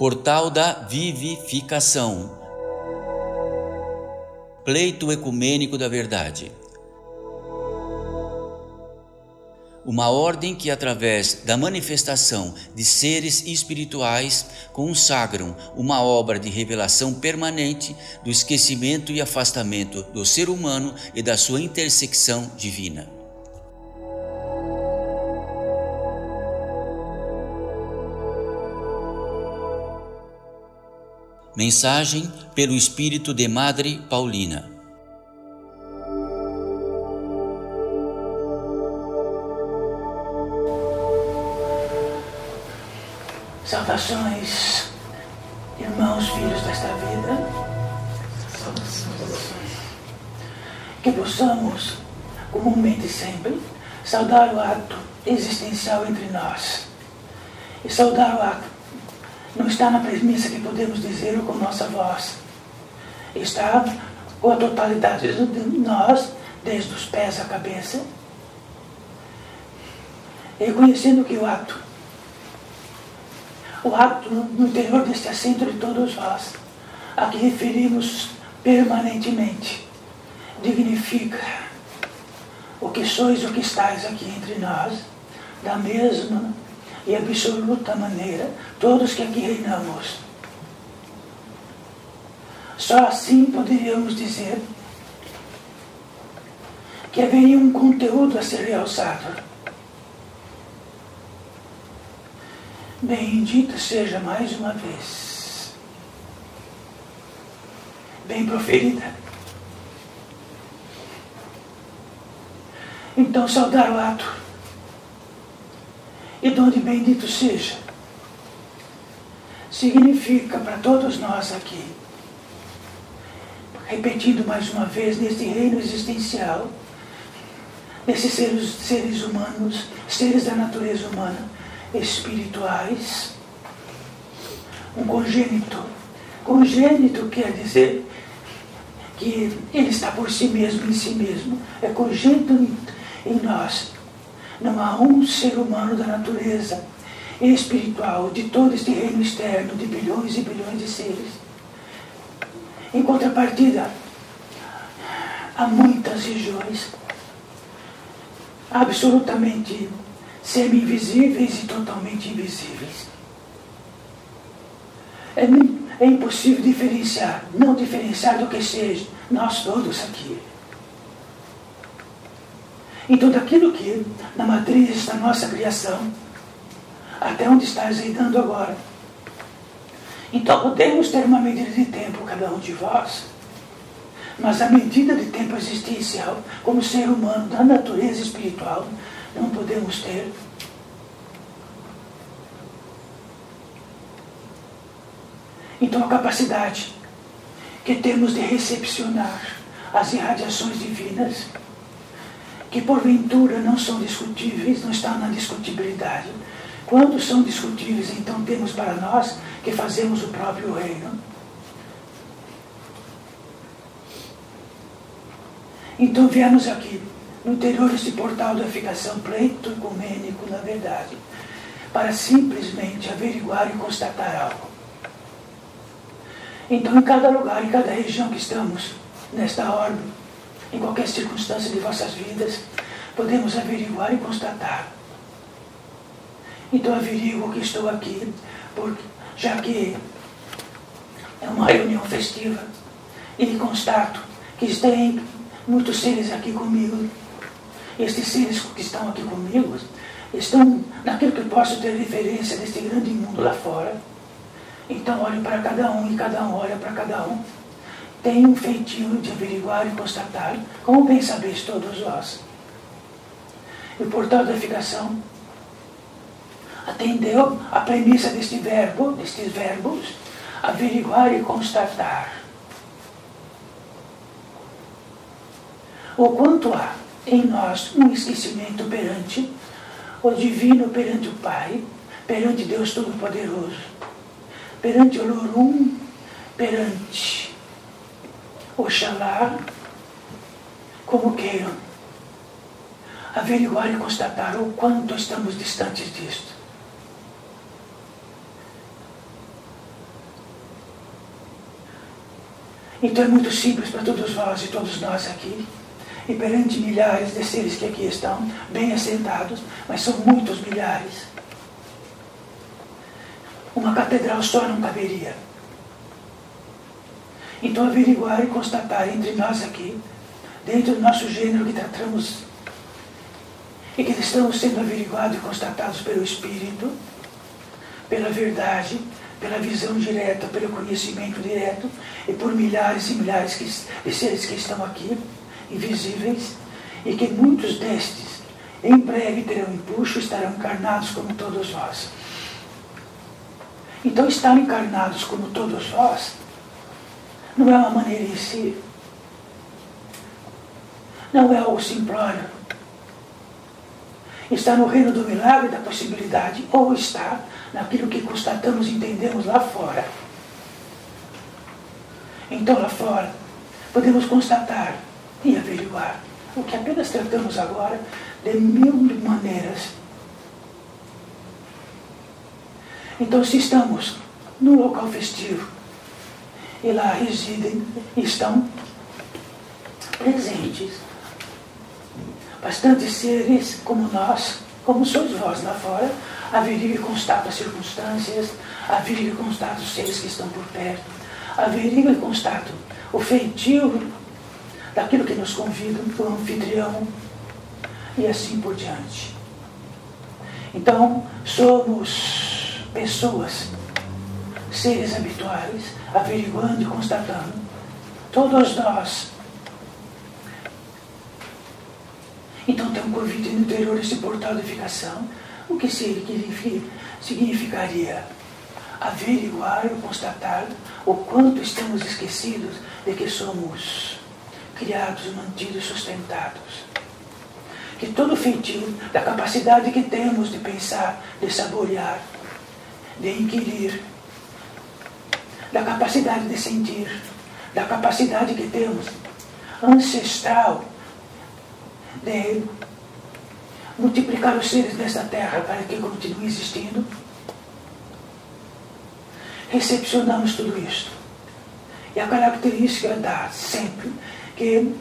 Portal da Vivificação. Pleito ecumênico da verdade. Uma ordem que, através da manifestação de seres espirituais, consagram uma obra de revelação permanente do esquecimento e afastamento do ser humano e da sua intersecção divina. Mensagem pelo Espírito de Madre Paulina. Saudações, irmãos, filhos desta vida. Que possamos, comumente sempre, saudar o ato existencial entre nós. E saudar o ato não está na premissa que podemos dizer com nossa voz. Está com a totalidade de nós, desde os pés à cabeça, reconhecendo que o ato no interior deste assento de todos vós, a que referimos permanentemente, dignifica o que sois, o que estáis aqui entre nós, da mesma e absoluta maneira, todos que aqui reinamos. Só assim poderíamos dizer que haveria um conteúdo a ser realçado. Bendito seja mais uma vez, bem proferida. Então, saudar o ato, e donde bendito seja, significa para todos nós aqui, repetindo mais uma vez, neste reino existencial, nesses seres humanos, seres da natureza humana, espirituais, um congênito. Congênito quer dizer que ele está por si mesmo, em si mesmo, é congênito em nós. Não há um ser humano da natureza espiritual, de todo este reino externo, de bilhões e bilhões de seres. Em contrapartida, há muitas regiões absolutamente semi-invisíveis e totalmente invisíveis. É impossível diferenciar, não diferenciar do que seja, nós todos aqui. Então, daquilo que na matriz da nossa criação, até onde estás reinando agora. Então, podemos ter uma medida de tempo, cada um de vós, mas a medida de tempo existencial, como ser humano da natureza espiritual, não podemos ter. Então, a capacidade que temos de recepcionar as irradiações divinas, que porventura não são discutíveis, não estão na discutibilidade. Quando são discutíveis, então temos para nós que fazemos o próprio reino. Então viemos aqui, no interior desse portal da ficação, pleito ecumênico, na verdade, para simplesmente averiguar e constatar algo. Então, em cada lugar, em cada região que estamos, nesta ordem, em qualquer circunstância de vossas vidas, podemos averiguar e constatar. Então, averiguo que estou aqui, porque, já que é uma reunião festiva, e constato que tem muitos seres aqui comigo. Estes seres que estão aqui comigo estão naquilo que posso ter referência deste grande mundo lá fora. Então olho para cada um e cada um olha para cada um. Tem um feitio de averiguar e constatar, como bem sabeis todos vós. E o portal da ficação atendeu a premissa destes verbos, averiguar e constatar. O quanto há em nós um esquecimento perante o divino, perante o Pai, perante Deus Todo-Poderoso, perante o Lorum, perante Oxalá, como queiram, averiguar e constatar o quanto estamos distantes disto. Então é muito simples para todos vós e todos nós aqui, e perante milhares de seres que aqui estão, bem assentados, mas são muitos milhares. Uma catedral só não caberia. Então averiguar e constatar entre nós aqui, dentro do nosso gênero que tratamos, e que estamos sendo averiguados e constatados pelo Espírito, pela verdade, pela visão direta, pelo conhecimento direto, e por milhares e milhares de seres que estão aqui, invisíveis, e que muitos destes, em breve terão empuxo e estarão encarnados como todos vós. Então estar encarnados como todos vós, não é uma maneirice, não é algo simplório. Está no reino do milagre, da possibilidade, ou está naquilo que constatamos e entendemos lá fora. Então lá fora, podemos constatar e averiguar o que apenas tratamos agora de 1000 maneiras. Então se estamos num local festivo, e lá residem e estão presentes bastantes seres como nós, como sois vós lá fora, averiguo e constato as circunstâncias, averiguo e constato os seres que estão por perto, averiguo e constato o feitio daquilo que nos convida, o anfitrião, e assim por diante. Então, somos pessoas, seres habituais, averiguando e constatando. Todos nós. Então tem um convite no interior desse portal de ficação. O que significaria? Averiguar e constatar o quanto estamos esquecidos de que somos criados, mantidos, sustentados. Que todo feitio da capacidade que temos de pensar, de saborear, de inquirir, da capacidade de sentir, da capacidade que temos ancestral de multiplicar os seres desta terra para que continue existindo, recepcionamos tudo isto. E a característica dá sempre que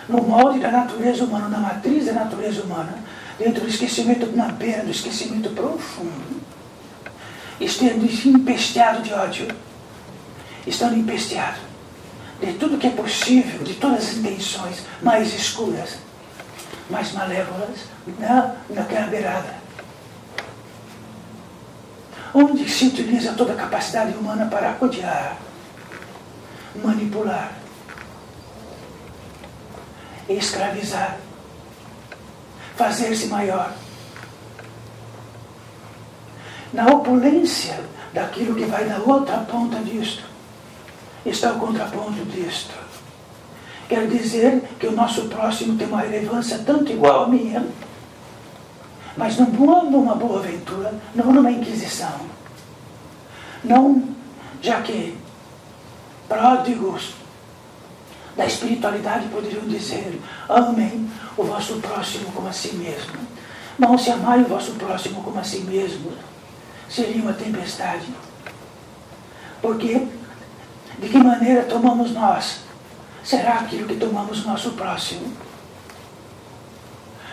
no molde da natureza humana, na matriz da natureza humana, dentro do esquecimento, na beira do esquecimento profundo, estando empesteado de ódio, estando empesteado de tudo que é possível, de todas as intenções mais escuras, mais malévolas, naquela beirada, onde se utiliza toda a capacidade humana para odiar, manipular, escravizar, fazer-se maior. Na opulência daquilo que vai na outra ponta disto, está o contraponto disto. Quer dizer que o nosso próximo tem uma relevância tanto igual à minha, mas numa boa aventura, não numa inquisição. Não, já que pródigos da espiritualidade poderiam dizer: amem o vosso próximo como a si mesmo. Não, se amarem o vosso próximo como a si mesmo, seria uma tempestade. Porque de que maneira tomamos nós? Será aquilo que tomamos nosso próximo?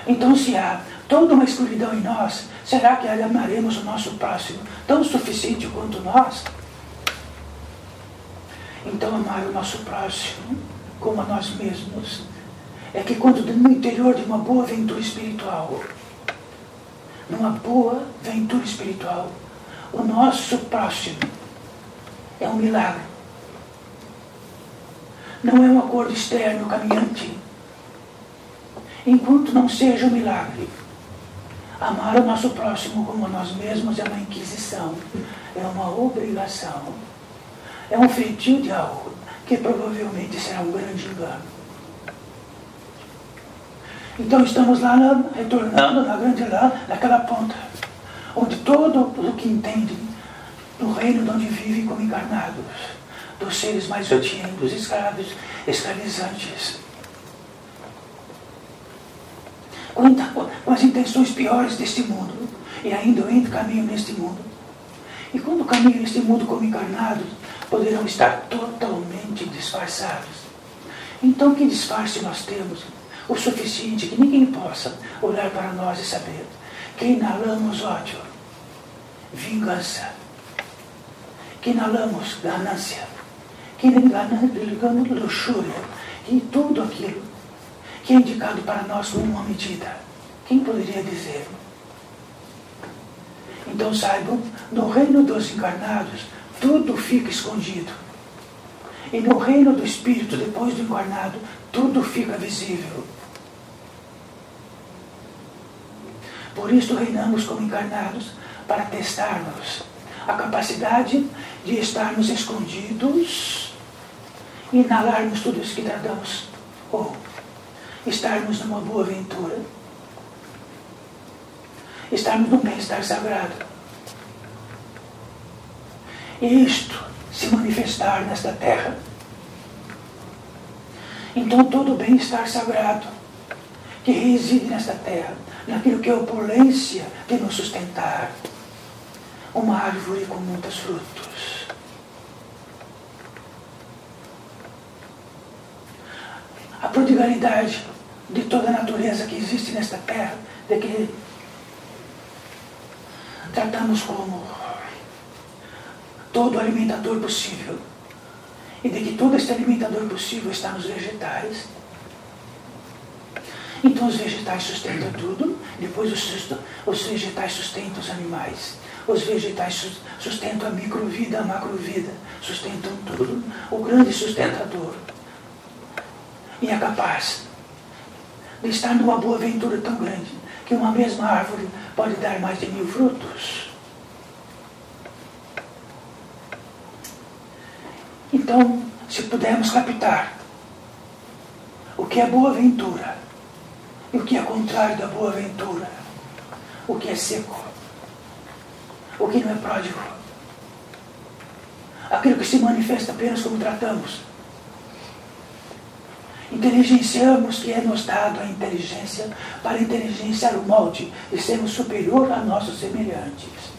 Então, se há toda uma escuridão em nós, será que amaremos o nosso próximo tão suficiente quanto nós? Então, amar o nosso próximo como a nós mesmos é que quando no interior de uma boa aventura espiritual, numa boa aventura espiritual, o nosso próximo é um milagre. Não é um acordo externo caminhante. Enquanto não seja um milagre, amar o nosso próximo como a nós mesmos é uma inquisição, é uma obrigação, é um feitio de algo que provavelmente será um grande engano. Então estamos lá, retornando na grande lá, naquela ponta, onde todo o que entende no reino de onde vivem como encarnados, dos seres mais odientos, escravos, escravizantes, com as intenções piores deste mundo, e ainda caminham neste mundo. E quando caminham neste mundo como encarnados, poderão estar totalmente totalmente disfarçados. Então, que disfarce nós temos? O suficiente que ninguém possa olhar para nós e saber que inalamos ódio, vingança, que inalamos ganância, que inalamos luxúria, e tudo aquilo que é indicado para nós como uma medida. Quem poderia dizer? Então saibam, no reino dos encarnados, tudo fica escondido. E no reino do Espírito, depois do encarnado, tudo fica visível. Por isso reinamos como encarnados, para testarmos a capacidade de estarmos escondidos, inalarmos tudo isso que tratamos, ou estarmos numa boa aventura, estarmos num bem-estar sagrado. E isto se manifestar nesta terra. Então todo o bem-estar sagrado que reside nesta terra, naquilo que é a opulência de nos sustentar, uma árvore com muitos frutos. A prodigalidade de toda a natureza que existe nesta terra, de que tratamos como todo alimentador possível, e de que todo este alimentador possível está nos vegetais. Então os vegetais sustentam tudo, depois os vegetais sustentam os animais, os vegetais sustentam a microvida, a macrovida, sustentam tudo. O grande sustentador e é capaz de estar numa boa aventura tão grande que uma mesma árvore pode dar mais de 1000 frutos. Então, se pudermos captar o que é boa aventura e o que é contrário da boa aventura, o que é seco, o que não é pródigo, aquilo que se manifesta apenas como tratamos, inteligenciamos que é nos dado a inteligência para inteligenciar o molde e sermos superior a nossos semelhantes.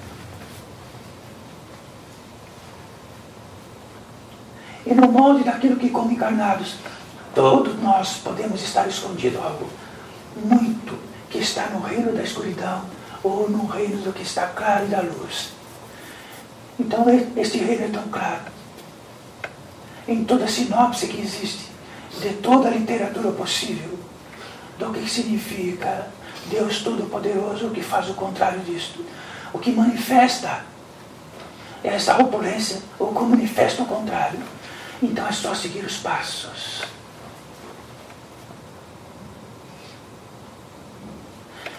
E no molde daquilo que, como encarnados, todos nós podemos estar escondido algo muito que está no reino da escuridão ou no reino do que está claro e da luz. Então este reino é tão claro em toda a sinopse que existe de toda a literatura possível do que significa Deus Todo-Poderoso, o que faz o contrário disto, o que manifesta essa opulência ou que manifesta o contrário. Então é só seguir os passos.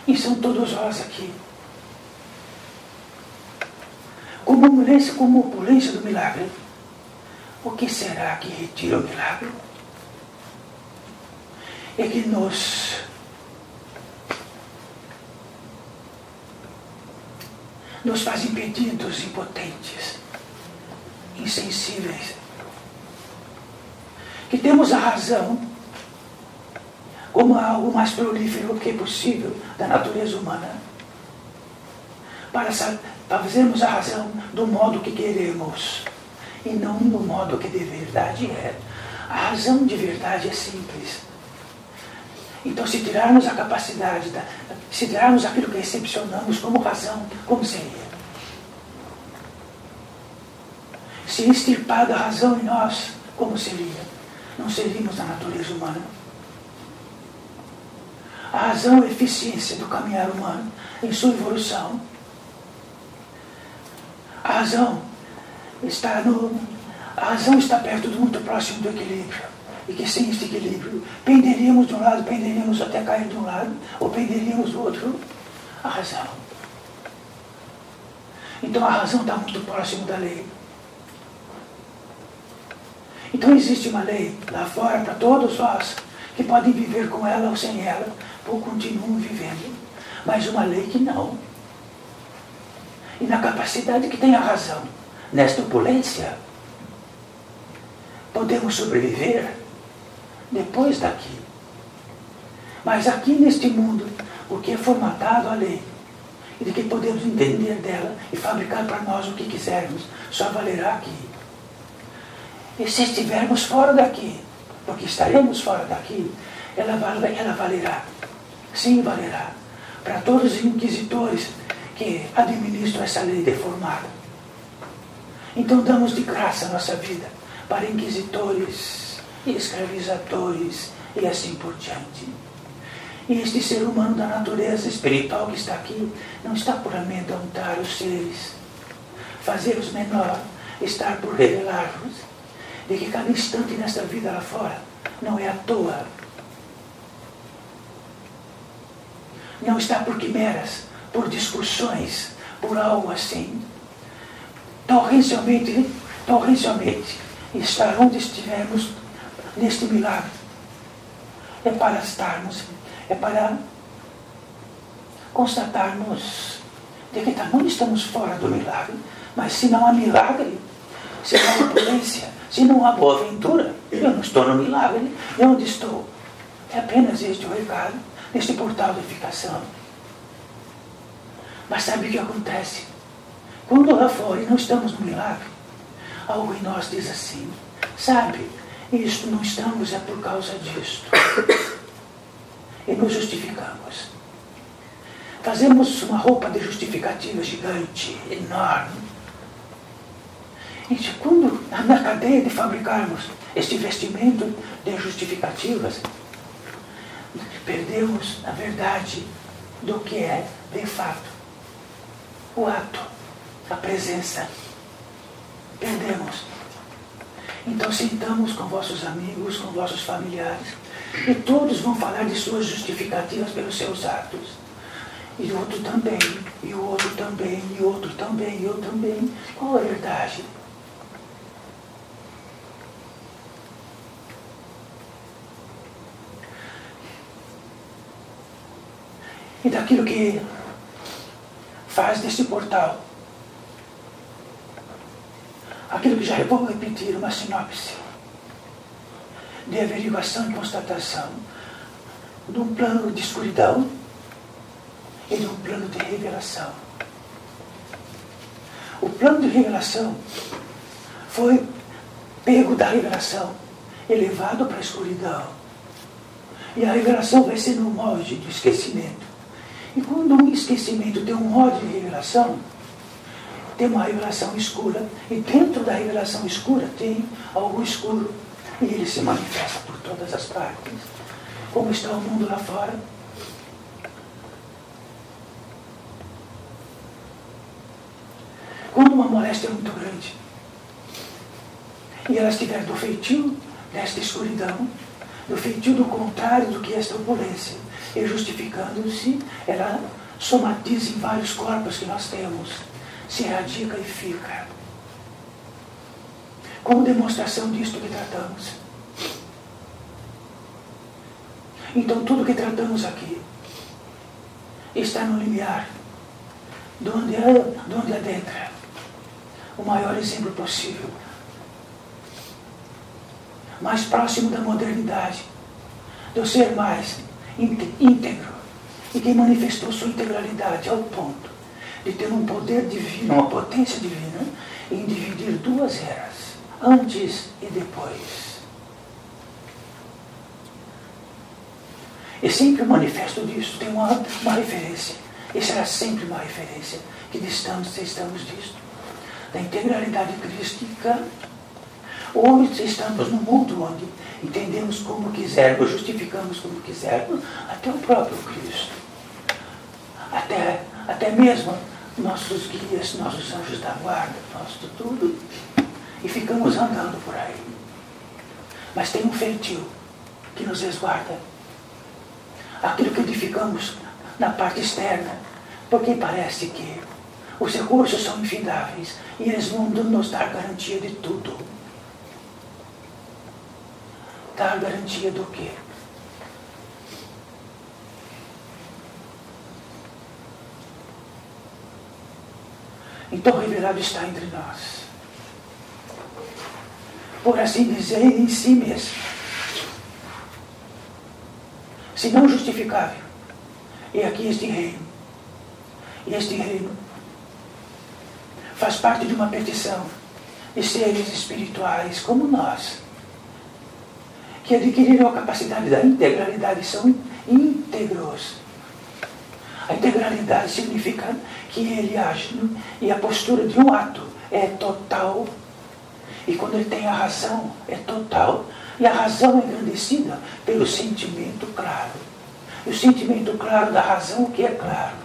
E são todos nós aqui. Como opulência do milagre, o que será que retira o milagre? É que nos faz impedidos, impotentes, insensíveis. Que temos a razão como algo mais prolífero que é possível da natureza humana, para fazermos a razão do modo que queremos e não do modo que de verdade é. A razão de verdade é simples. Então, se tirarmos a capacidade, se tirarmos aquilo que recepcionamos como razão, como seria? Se extirpada a razão em nós, como seria? Não seríamos a natureza humana. A razão é a eficiência do caminhar humano em sua evolução. A razão está perto, muito próximo do equilíbrio. E que sem este equilíbrio, penderíamos de um lado, penderíamos até cair de um lado, ou penderíamos do outro. A razão. Então a razão está muito próximo da lei. Então existe uma lei lá fora para todos nós, que podem viver com ela ou sem ela, ou continuam vivendo. Mas uma lei que não. E na capacidade que tem a razão, nesta opulência, podemos sobreviver depois daqui. Mas aqui neste mundo, o que é formatado a lei, e de que podemos entender dela e fabricar para nós o que quisermos, só valerá aqui. E se estivermos fora daqui, porque estaremos fora daqui, ela valerá. Sim, valerá. Para todos os inquisitores que administram essa lei deformada. Então damos de graça a nossa vida para inquisitores e escravizadores e assim por diante. E este ser humano da natureza espiritual que está aqui não está puramente a untar os seres, fazer-os menor, estar por revelar-vos de que cada instante nesta vida lá fora não é à toa. Não está por quimeras, por discussões, por algo assim. Torrencialmente, estar onde estivermos neste milagre. É para estarmos, é para constatarmos de que não estamos fora do milagre, mas se não há milagre, se não há opulência, se não há boa aventura, eu não estou no milagre. E onde estou? É apenas este o recado, neste portal de edificação. Mas sabe o que acontece? Quando lá fora não estamos no milagre, algo em nós diz assim, sabe, isto não estamos é por causa disto. E nos justificamos. Fazemos uma roupa de justificativa gigante, enorme. E quando, na cadeia de fabricarmos este vestimento de justificativas, perdemos a verdade do que é, de fato, o ato, a presença. Perdemos. Então sentamos com vossos amigos, com vossos familiares, e todos vão falar de suas justificativas pelos seus atos. E o outro também, e o outro também, e o outro também, e eu também. Qual a verdade? E daquilo que faz deste portal, aquilo que já vou repetir, uma sinopse de averiguação e constatação de um plano de escuridão e de um plano de revelação. O plano de revelação foi pego da revelação, elevado para a escuridão. E a revelação vai ser no molde do esquecimento. E quando um esquecimento tem um molde de revelação, tem uma revelação escura, e dentro da revelação escura tem algo escuro, e ele se manifesta por todas as partes. Como está o mundo lá fora? Quando uma moléstia é muito grande, e ela estiver do feitio desta escuridão, do feitio do contrário do que esta opulência, e justificando-se, ela somatiza em vários corpos que nós temos, se radica e fica. Como demonstração disto que tratamos. Então tudo que tratamos aqui está no limiar, de onde adentra o maior exemplo possível, mais próximo da modernidade, do ser mais íntegro, e que manifestou sua integralidade ao ponto de ter um poder divino, uma potência divina, em dividir duas eras, antes e depois. E sempre o manifesto disso tem uma referência, e será sempre uma referência, que distância estamos disto, da integralidade crística. Hoje estamos num mundo onde entendemos como quisermos, justificamos como quisermos, até o próprio Cristo. Até mesmo nossos guias, nossos anjos da guarda, nosso tudo. E ficamos andando por aí. Mas tem um feitio que nos resguarda. Aquilo que edificamos na parte externa, porque parece que os recursos são infindáveis e eles vão nos dar garantia de tudo. Dar garantia do quê? Então o revelado está entre nós. Por assim dizer, em si mesmo. Se não justificável. E aqui este reino. E este reino faz parte de uma petição de seres espirituais como nós, que adquiriram a capacidade da integralidade, são íntegros. A integralidade significa que ele age e a postura de um ato é total. E quando ele tem a razão, é total. E a razão é engrandecida pelo sentimento claro. E o sentimento claro da razão, o que é claro?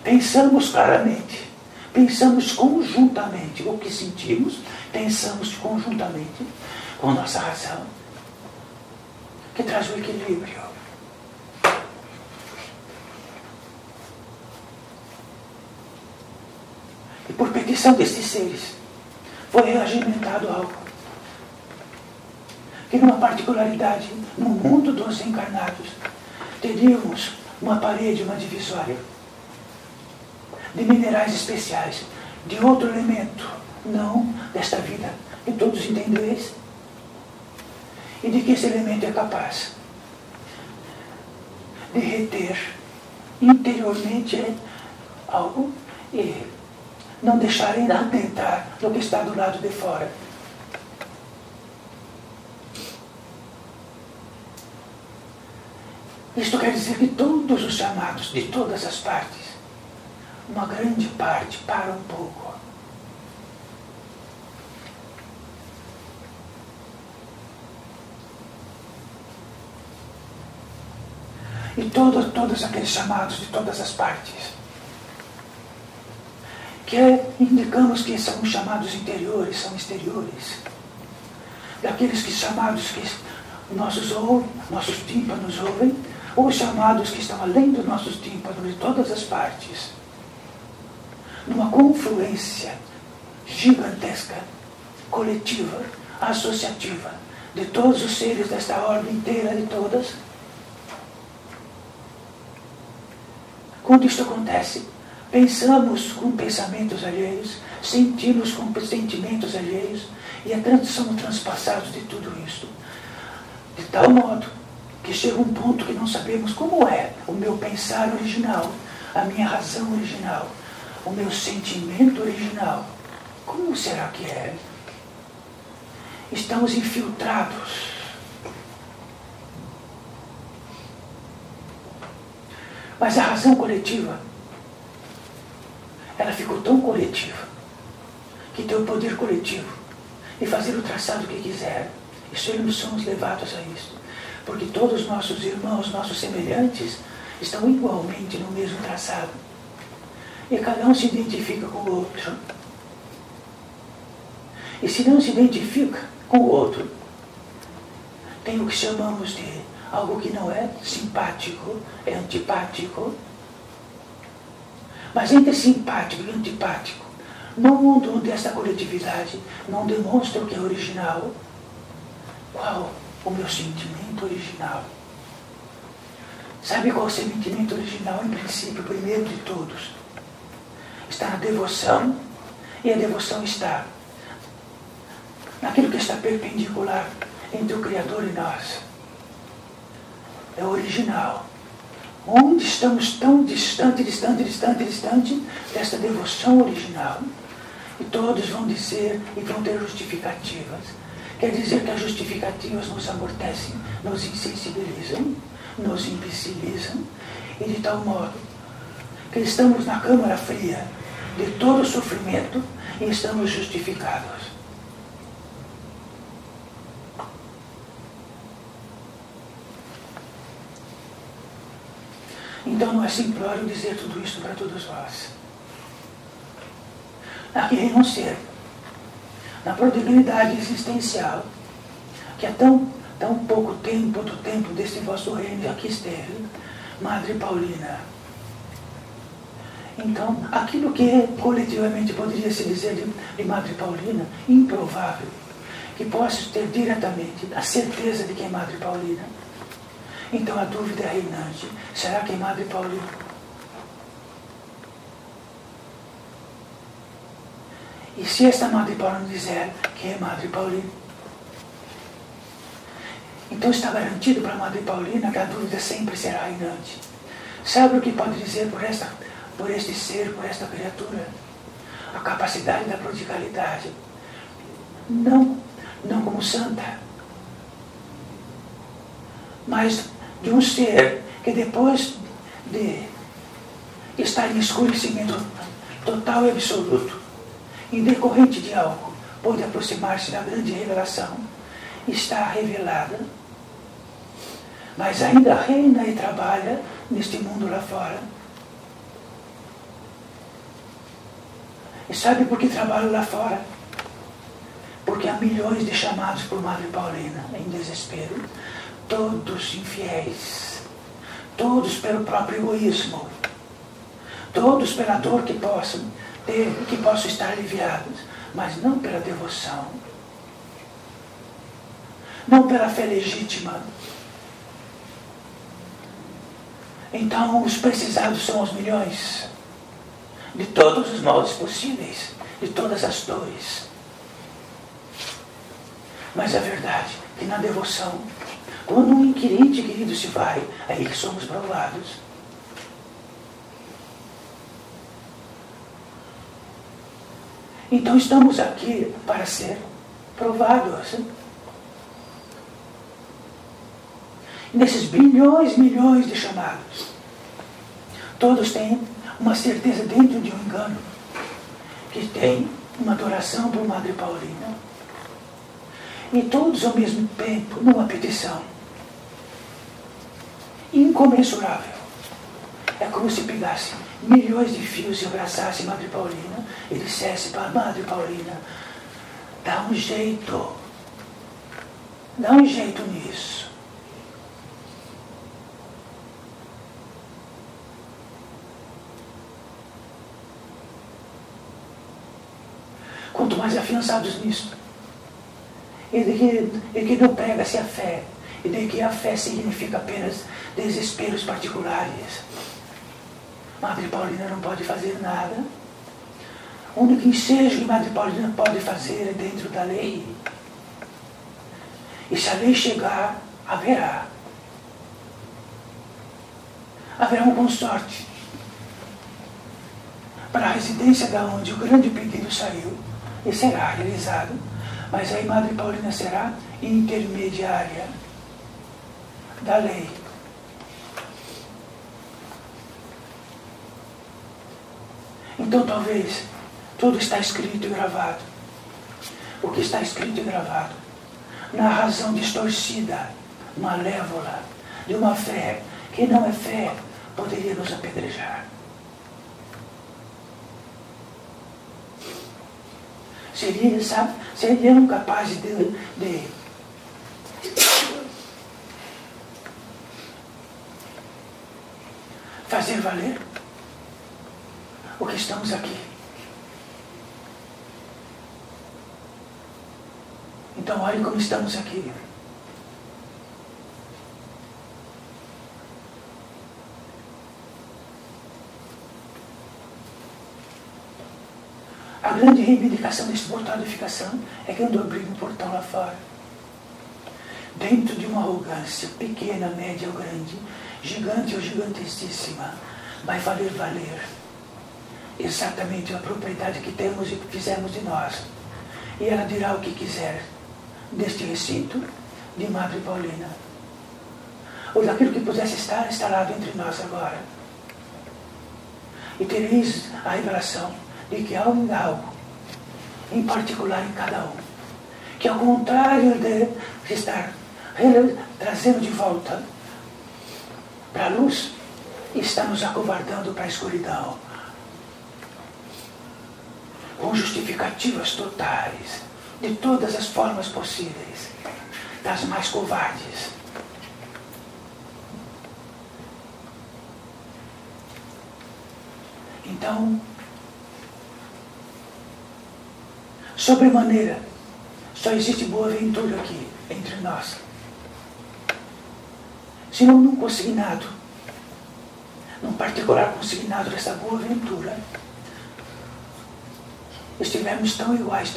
Pensamos claramente. Pensamos conjuntamente. O que sentimos, pensamos conjuntamente com nossa razão, que traz o equilíbrio. E por petição destes seres, foi regimentado algo que, numa particularidade, no mundo dos encarnados, teríamos uma parede, uma divisória de minerais especiais, de outro elemento, não desta vida, que todos entendeis, e de que esse elemento é capaz de reter interiormente algo e não deixarem adentrar no que está do lado de fora. Isto quer dizer que todos os chamados de todas as partes, uma grande parte, para um pouco. E todos aqueles chamados de todas as partes, que indicamos que são chamados interiores, são exteriores, daqueles que chamados que nossos tímpanos ouvem, ou chamados que estão além dos nossos tímpanos, de todas as partes, numa confluência gigantesca, coletiva, associativa, de todos os seres desta ordem inteira, de todas. Quando isto acontece, pensamos com pensamentos alheios, sentimos com sentimentos alheios, e somos transpassados de tudo isto, de tal modo que chega um ponto que não sabemos como é o meu pensar original, a minha razão original, o meu sentimento original. Como será que é? Estamos infiltrados. Mas a razão coletiva, ela ficou tão coletiva, que tem o poder coletivo de fazer o traçado que quiser. E nós somos levados a isso. Porque todos os nossos irmãos, nossos semelhantes, estão igualmente no mesmo traçado. E cada um se identifica com o outro. E se não se identifica com o outro, tem o que chamamos de algo que não é simpático, é antipático. Mas entre simpático e antipático, no mundo onde essa coletividade não demonstra o que é original, qual o meu sentimento original? Sabe qual é o sentimento original? Em princípio, o primeiro de todos, está na devoção, e a devoção está naquilo que está perpendicular entre o Criador e nós. É o original. Onde estamos tão distante desta devoção original. E todos vão dizer e vão ter justificativas. Quer dizer que as justificativas nos amortecem, nos insensibilizam, nos imbecilizam, e de tal modo que estamos na câmara fria de todo o sofrimento e estamos justificados. Então não é simplório dizer tudo isso para todos vós. Há que renunciar na prodigalidade existencial, que há tão pouco tempo do tempo deste vosso reino aqui esteve, Madre Paulina. Então, aquilo que coletivamente poderia se dizer de Madre Paulina, improvável, que posso ter diretamente a certeza de que é Madre Paulina. Então a dúvida é reinante. Será que é Madre Paulina? E se esta Madre Paulina disser que é Madre Paulina, então está garantido para a Madre Paulina que a dúvida sempre será reinante. Sabe o que pode dizer por este ser, por esta criatura? a capacidade da prodigalidade. Não como santa, mas de um ser que depois de estar em escurecimento total e absoluto, em decorrente de algo, pode aproximar-se da grande revelação, está revelada, mas ainda reina e trabalha neste mundo lá fora. E sabe por que trabalha lá fora? Porque há milhões de chamados por Madre Paulina em desespero, todos infiéis, todos pelo próprio egoísmo, todos pela dor que possam ter, que possam estar aliviados, mas não pela devoção, não pela fé legítima. Então os precisados são os milhões, de todos os modos possíveis, de todas as dores. Mas é verdade que na devoção, quando um inquirente querido se vai, é aí que somos provados. Então estamos aqui para ser provados. Nesses bilhões, milhões de chamados, todos têm uma certeza dentro de um engano, que tem uma adoração por Madre Paulina. E todos ao mesmo tempo numa petição incomensurável. É como se pegasse milhões de fios e abraçasse Madre Paulina e dissesse para Madre Paulina: dá um jeito nisso. Quanto mais afiançados nisso, e que não prega-se a fé, e de que a fé significa apenas desesperos particulares. Madre Paulina não pode fazer nada. O único ensejo que Madre Paulina pode fazer é dentro da lei. E se a lei chegar, haverá um consorte para a residência da onde o grande pedido saiu, e será realizado. Mas aí Madre Paulina será intermediária da lei. Então talvez tudo está escrito e gravado. O que está escrito e gravado na razão distorcida, malévola, de uma fé que não é fé, poderia nos apedrejar. Seriam capazes de fazer valer o que estamos aqui. Então olhem como estamos aqui. A grande reivindicação deste portal de edificação é que andou abrindo um portal lá fora. Dentro de uma arrogância pequena, média ou grande, gigante ou gigantesquíssima, vai valer exatamente a propriedade que temos e que fizemos de nós. E ela dirá o que quiser deste recinto de Madre Paulina, ou daquilo que pudesse estar instalado entre nós agora. E tereis a revelação de que há algo em particular em cada um, que ao contrário de estar trazendo de volta para a luz, está nos acovardando para a escuridão, com justificativas totais, de todas as formas possíveis, das mais covardes. Então, sobremaneira, só existe boa ventura aqui, entre nós. Se não num consignado, num particular consignado dessa boa ventura, estivermos tão iguais,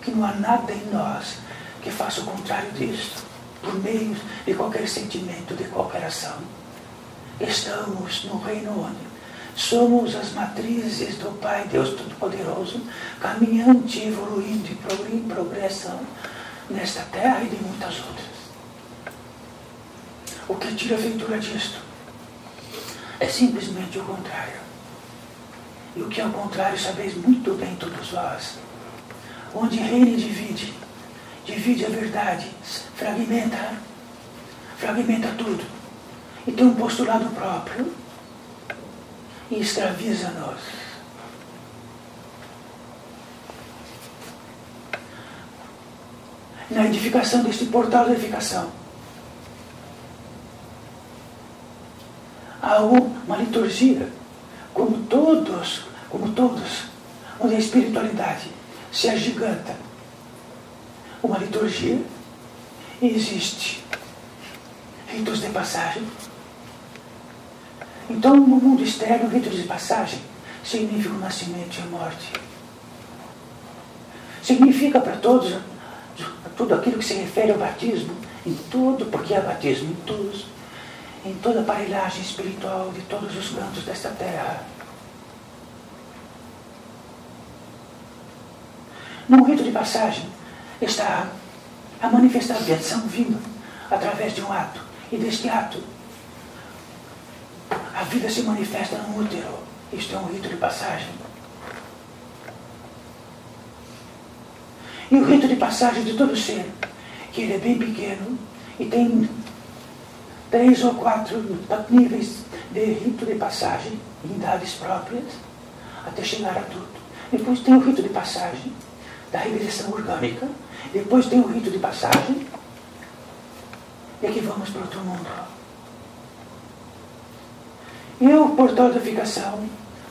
que não há nada em nós que faça o contrário disto, por meio de qualquer sentimento, de qualquer ação. Estamos no reino onde Somos as matrizes do Pai, Deus Todo-Poderoso, caminhante, evoluindo em progressão nesta terra e de muitas outras. O que tira a feitura disto é simplesmente o contrário. E o que é o contrário, sabeis muito bem todos vós. Onde reina e divide a verdade, fragmenta tudo, e tem um postulado próprio, e escraviza-nos. Na edificação deste portal da edificação, há uma liturgia, como todos, onde a espiritualidade se agiganta. Uma liturgia, e existe ritos de passagem. Então, no mundo externo, o rito de passagem significa o nascimento e a morte. Significa para todos tudo aquilo que se refere ao batismo, em tudo, porque há batismo em todos, em toda a aparelhagem espiritual de todos os cantos desta terra. No rito de passagem está a manifestação vindo através de um ato, e deste ato a vida se manifesta no útero. Isto é um rito de passagem. E o rito de passagem de todo ser, que ele é bem pequeno e tem 3 ou 4 níveis de rito de passagem, em idades próprias, até chegar a tudo. Depois tem o rito de passagem da regressão orgânica, depois tem o rito de passagem, e aqui vamos para outro mundo. E o portal da edificação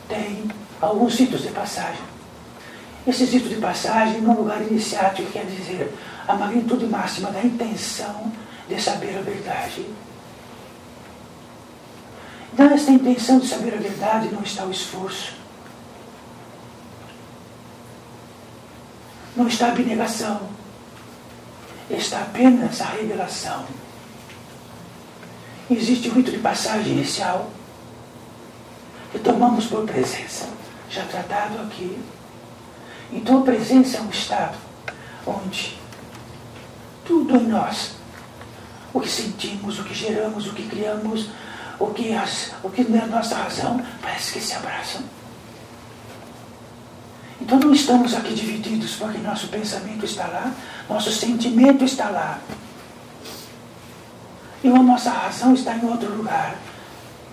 tem alguns ritos de passagem. Esses ritos de passagem, no lugar iniciático, quer dizer a magnitude máxima da intenção de saber a verdade. Nesta intenção de saber a verdade não está o esforço, não está a abnegação, está apenas a revelação. Existe o rito de passagem inicial, que tomamos por presença, já tratado aqui. Então a presença é um estado onde tudo em nós, o que sentimos, o que geramos, o que criamos, o que não é a nossa razão, parece que se abraçam. Então não estamos aqui divididos porque nosso pensamento está lá, nosso sentimento está lá, e a nossa razão está em outro lugar.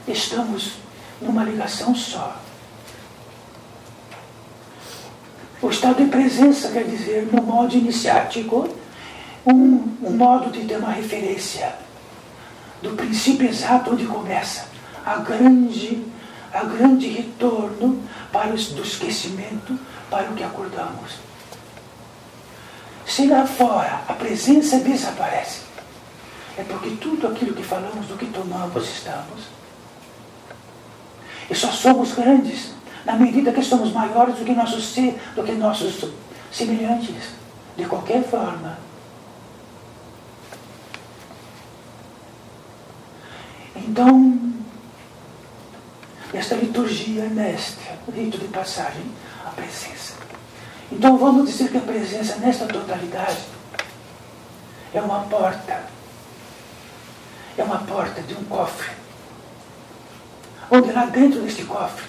Estamos numa ligação só. O estado de presença quer dizer, no modo iniciático, um modo de ter uma referência do princípio exato onde começa a grande retorno do esquecimento para o que acordamos. Se lá fora a presença desaparece, é porque tudo aquilo que falamos, do que tomamos, estamos. E só somos grandes na medida que somos maiores do que nossos semelhantes, de qualquer forma. Então, esta liturgia neste rito de passagem, a presença. Então vamos dizer que a presença nesta totalidade é uma porta de um cofre, onde lá dentro deste cofre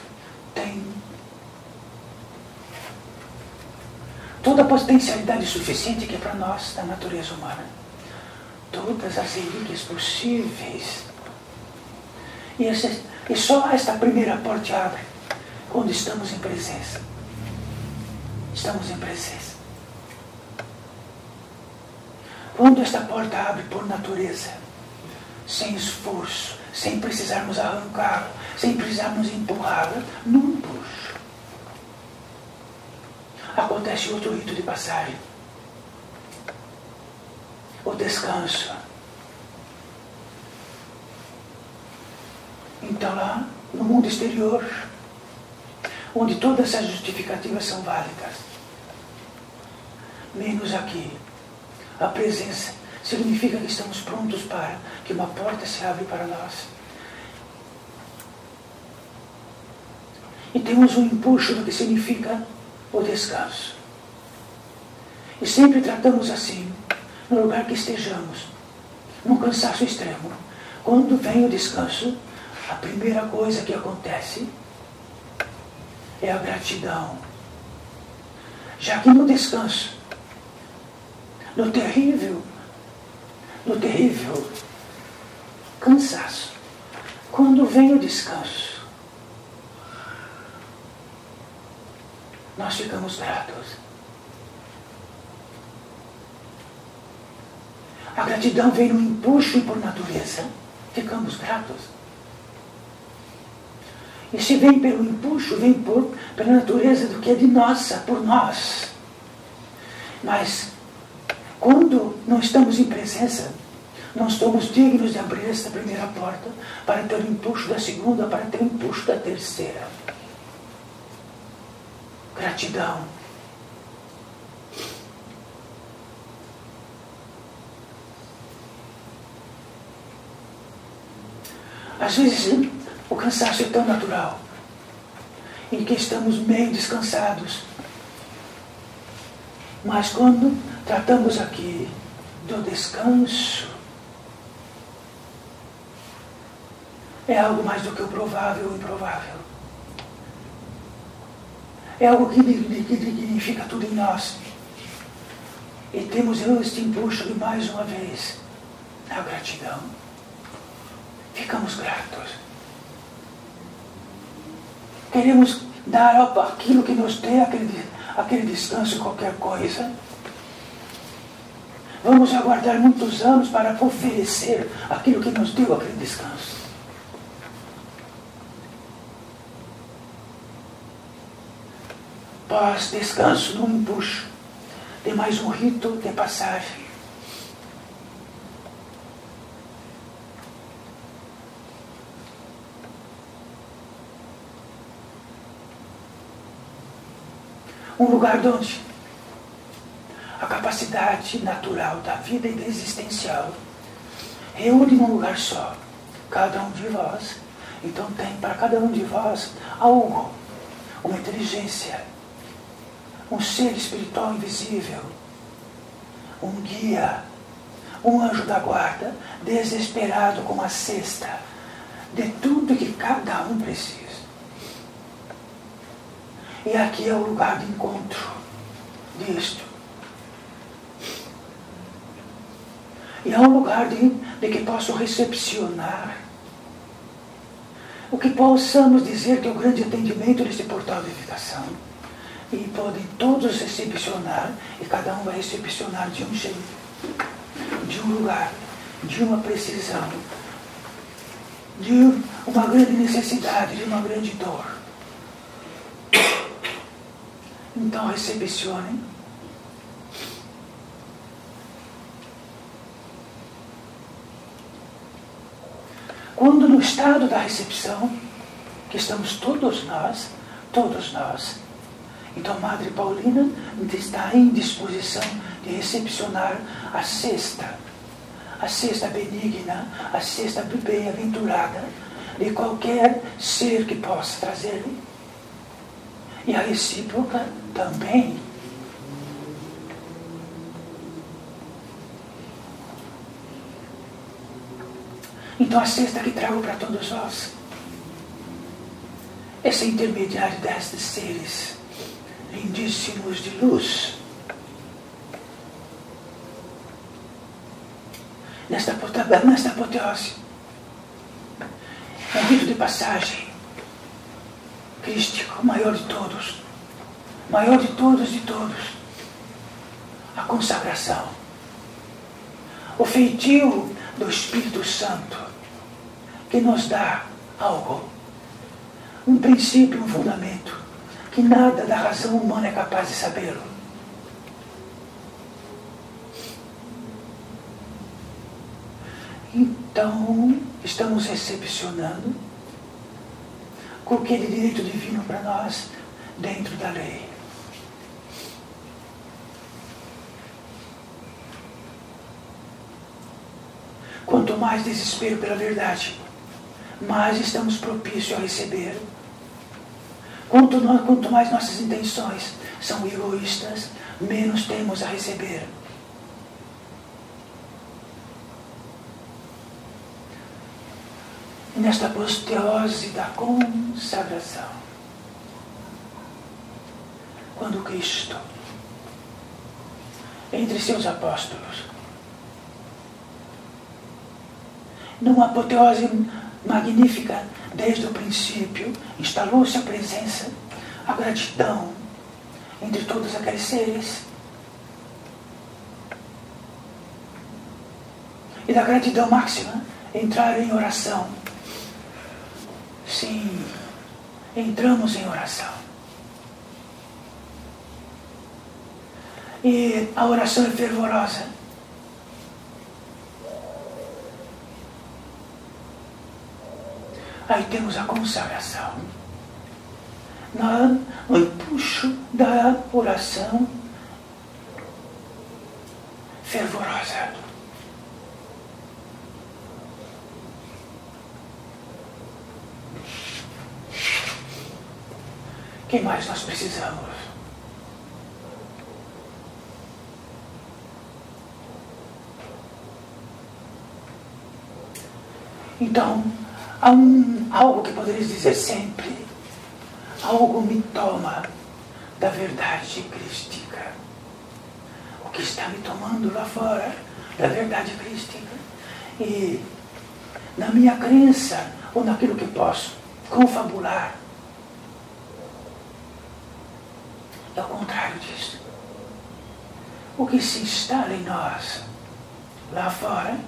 tem toda a potencialidade suficiente que é para nós, da natureza humana. Todas as relíquias possíveis. E só esta primeira porta abre quando estamos em presença. Estamos em presença. Quando esta porta abre por natureza, sem esforço, sem precisarmos arrancá-la, sem precisarmos empurrá-la, num puxo. Acontece outro rito de passagem. O descanso. Então lá, no mundo exterior, onde todas as justificativas são válidas, menos aqui, a presença significa que estamos prontos para que uma porta se abre para nós. E temos um empuxo do que significa o descanso. E sempre tratamos assim, no lugar que estejamos, num cansaço extremo. Quando vem o descanso, a primeira coisa que acontece é a gratidão. Já que no descanso, no terrível cansaço, quando vem o descanso, nós ficamos gratos. A gratidão vem no empuxo e por natureza, ficamos gratos. E se vem pelo empuxo, vem pela natureza do que é de nossa, por nós. Mas, quando não estamos em presença, não somos dignos de abrir esta primeira porta para ter o empuxo da segunda, para ter o empuxo da terceira. Gratidão. Às vezes, o cansaço é tão natural, em que estamos meio descansados. Mas quando tratamos aqui do descanso, é algo mais do que o provável e o improvável. É algo que dignifica tudo em nós. E temos este empuxo de mais uma vez, a gratidão. Ficamos gratos. Queremos dar aquilo que nos dê aquele descanso, qualquer coisa. Vamos aguardar muitos anos para oferecer aquilo que nos deu aquele descanso. Pós-descanso, num empuxo, tem mais um rito de passagem. Um lugar onde a capacidade natural da vida e da existencial reúne num lugar só cada um de vós. Então tem para cada um de vós algo, uma inteligência, um ser espiritual invisível, um guia, um anjo da guarda, desesperado com a cesta de tudo que cada um precisa. E aqui é o lugar de encontro disto. E é um lugar de que posso recepcionar o que possamos dizer que é o grande atendimento deste portal de meditação. E podem todos recepcionar, e cada um vai recepcionar de um jeito, de um lugar, de uma precisão, de uma grande necessidade, de uma grande dor. Então recepcionem. Quando no estado da recepção, que estamos todos nós, então Madre Paulina está em disposição de recepcionar a cesta benigna, a cesta bem-aventurada de qualquer ser que possa trazer. E a recíproca também. Então a cesta que trago para todos nós, esse intermediário destes seres lindíssimos de luz, nesta apoteose, é um rito de passagem crístico, maior de todos, de todos, a consagração, o feitio do Espírito Santo, que nos dá algo, um princípio, um fundamento, que nada da razão humana é capaz de sabê-lo. Então, estamos recepcionando com aquele direito divino para nós dentro da lei. Quanto mais desespero pela verdade, mais estamos propícios a receber. Quanto mais nossas intenções são egoístas, menos temos a receber. E nesta aposteose da consagração, quando Cristo, entre seus apóstolos, numa apoteose magnífica, desde o princípio, instalou-se a presença, a gratidão entre todos aqueles seres. E da gratidão máxima, entrar em oração. Sim, entramos em oração. E a oração é fervorosa. Aí temos a consagração. No empuxo da oração fervorosa. O que mais nós precisamos? Então, há algo que poderes dizer sempre. Algo me toma da verdade crística. O que está me tomando lá fora da verdade crística. E na minha crença, ou naquilo que posso confabular, é o contrário disso. O que se instala em nós lá fora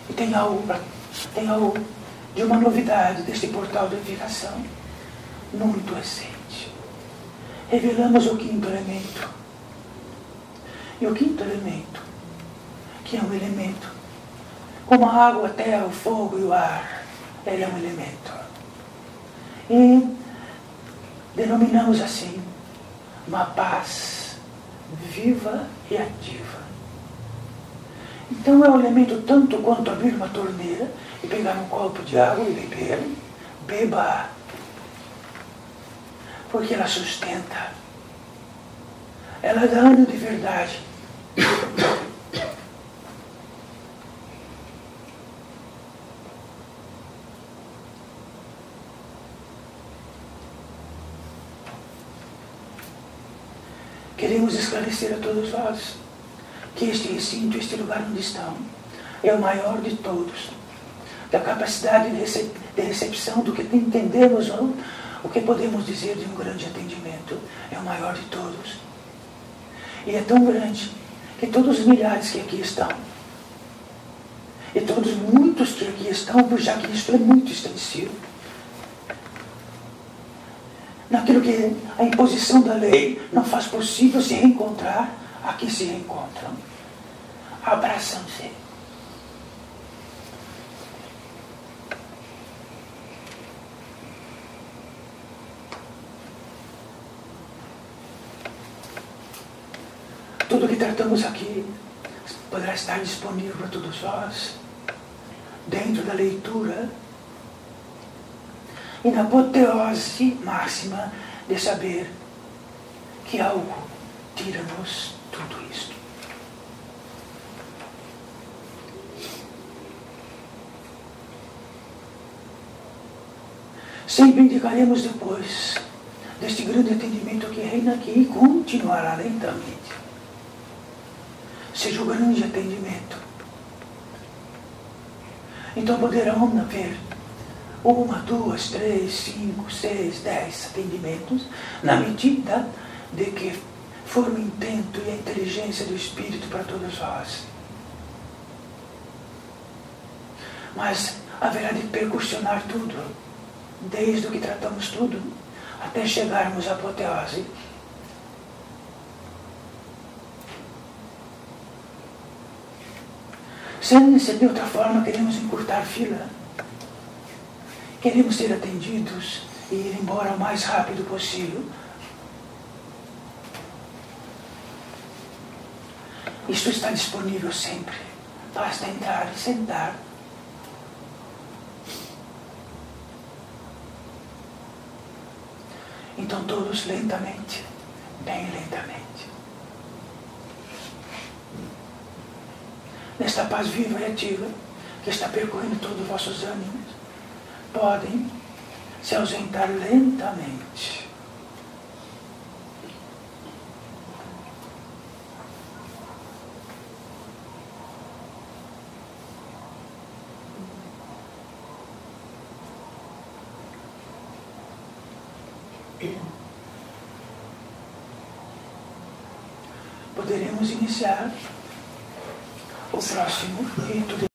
e tem algo de uma novidade deste portal de unificação muito recente. Revelamos o quinto elemento. E o quinto elemento, que é um elemento como a água, a terra, o fogo e o ar, ele é um elemento. E denominamos assim uma paz viva e ativa. Então é um elemento tanto quanto abrir uma torneira e pegar um copo de água e beber. Beba. Porque ela sustenta. Ela dá ânimo de verdade. Queremos esclarecer a todos vós que este recinto, este lugar onde estão, é o maior de todos. Da capacidade de recepção do que entendemos, ou o que podemos dizer de um grande atendimento, é o maior de todos. E é tão grande que todos os milhares que aqui estão, e todos muitos que aqui estão, já que isto é muito extensivo, naquilo que a imposição da lei não faz possível se reencontrar, aqui se reencontram. Abraçam-se. Tudo que tratamos aqui poderá estar disponível para todos vós, dentro da leitura e na apoteose máxima de saber que algo tira-nos tudo isto. Sempre indicaremos depois deste grande entendimento que reina aqui e continuará lentamente. Seja o grande atendimento. Então poderão haver 1, 2, 3, 5, 6, 10 atendimentos, na medida de que for o intento e a inteligência do Espírito para todos vós. Mas haverá de percussionar tudo, desde o que tratamos tudo, até chegarmos à apoteose. Sem de outra forma, queremos encurtar fila. Queremos ser atendidos e ir embora o mais rápido possível. Isto está disponível sempre. Basta entrar e sentar. Então todos lentamente, bem lentamente. Nesta paz viva e ativa que está percorrendo todos os vossos ânimos, podem se ausentar lentamente. Poderemos iniciar o próximo rito de